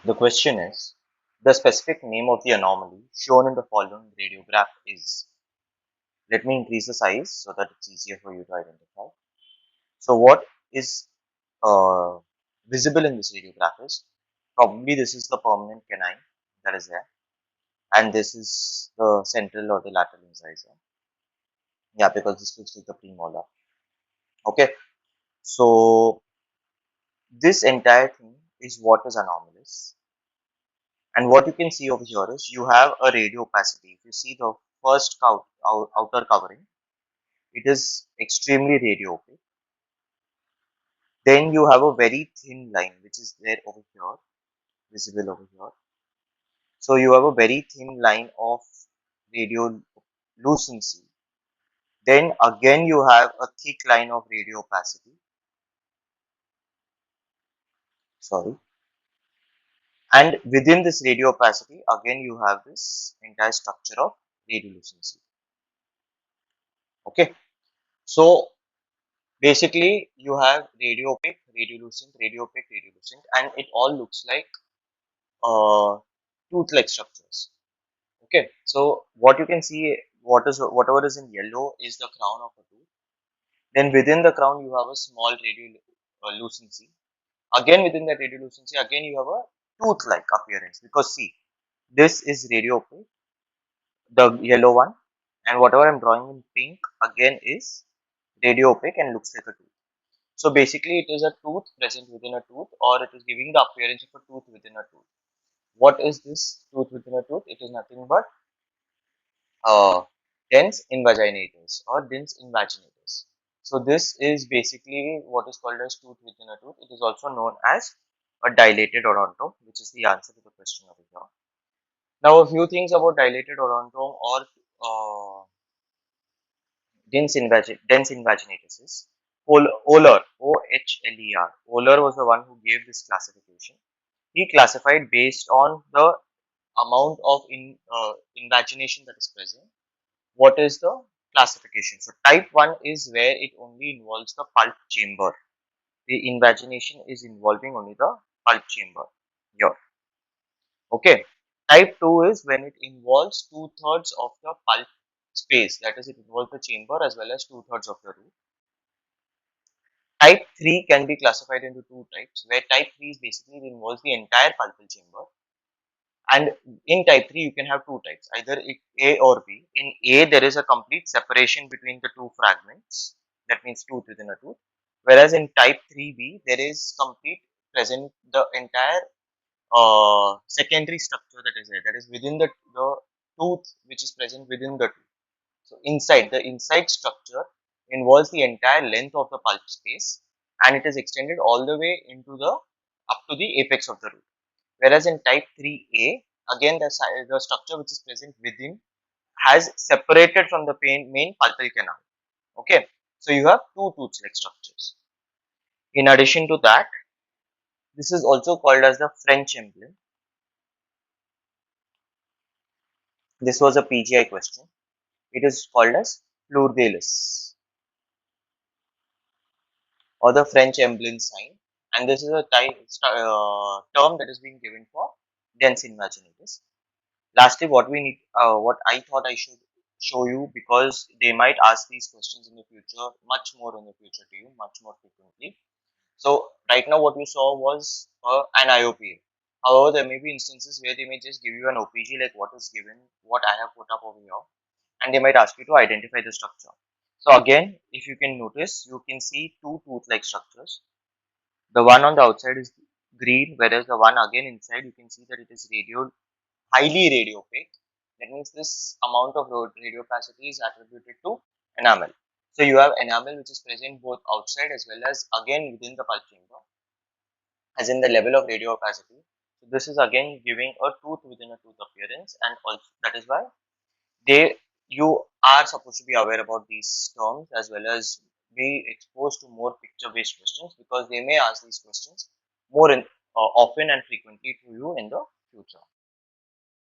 The question is, the specific name of the anomaly shown in the following radiograph is. Let me increase the size so that it's easier for you to identify. So what is visible in this radiograph is probably this is the permanent canine that is there, and this is the central or the lateral incisor. Yeah, because this looks like the premolar. Okay, so this entire thing is what is anomalous. And what you can see over here is you have a radio opacity. If you see the first outer covering, it is extremely radio opaque. Then you have a very thin line which is there over here, visible over here. So you have a very thin line of radiolucency. Then again you have a thick line of radio opacity. Sorry. And within this radio opacity, again you have this entire structure of radiolucency. Okay. So basically, you have radio opaque, radio opaque, radiolucent, and it all looks like tooth-like structures. Okay, so what you can see, whatever is in yellow is the crown of a tooth. Then within the crown, you have a small radiolucency. Again, within that radiolucency, again you have a tooth-like appearance because see, this is radio opaque, the yellow one, and whatever I'm drawing in pink again is radio opaque and looks like a tooth. So basically, it is a tooth present within a tooth, or it is giving the appearance of a tooth within a tooth. What is this tooth within a tooth? It is nothing but uh, dens invaginatus or dens invaginatus. So this is basically what is called as tooth within a tooth. It is also known as a dilated odontome, which is the answer to the question over here. Now, a few things about dilated odontome or uh, dens invaginatus is Oler, O-H-L-E-R. Oler was the one who gave this classification. He classified based on the amount of invagination that is present. What is the classification? So type 1 is where it only involves the pulp chamber. The invagination is involving only the pulp chamber here. Okay. Type 2 is when it involves two-thirds of the pulp space. That is, it involves the chamber as well as two-thirds of the root. Type 3 can be classified into two types, where type 3 is basically involves the entire pulpal chamber. And in type 3, you can have two types, either A or B. In A, there is a complete separation between the two fragments, that means tooth within a tooth. Whereas in type 3B, there is complete present the entire secondary structure that is there, that is within the tooth which is present within the tooth. So the inside structure involves the entire length of the pulp space and it is extended all the way into the up to the apex of the root. Whereas in type 3A, again the structure which is present within has separated from the main pulpal canal. Okay, so you have two tooth-like structures. In addition to that, this is also called as the French emblem. This was a PGI question. It is called as plurgalis or the French emblem sign, and this is a term that is being given for dense invaginatus. Lastly, what I thought I should show you, because they might ask these questions in the future, much more in the future to you, much more frequently. So right now what you saw was an IOPA. However, there may be instances where they may just give you an OPG like what is given, what I have put up over here, and they might ask you to identify the structure. So again, if you can notice, you can see two tooth-like structures. The one on the outside is green, whereas the one again inside, you can see that it is highly radio opaque. That means this amount of radio opacity is attributed to enamel. So you have enamel which is present both outside as well as again within the pulp chamber, as in the level of radio opacity. So this is again giving a tooth within a tooth appearance, and also that is why you are supposed to be aware about these terms as well as be exposed to more picture based questions, because they may ask these questions more often and frequently to you in the future.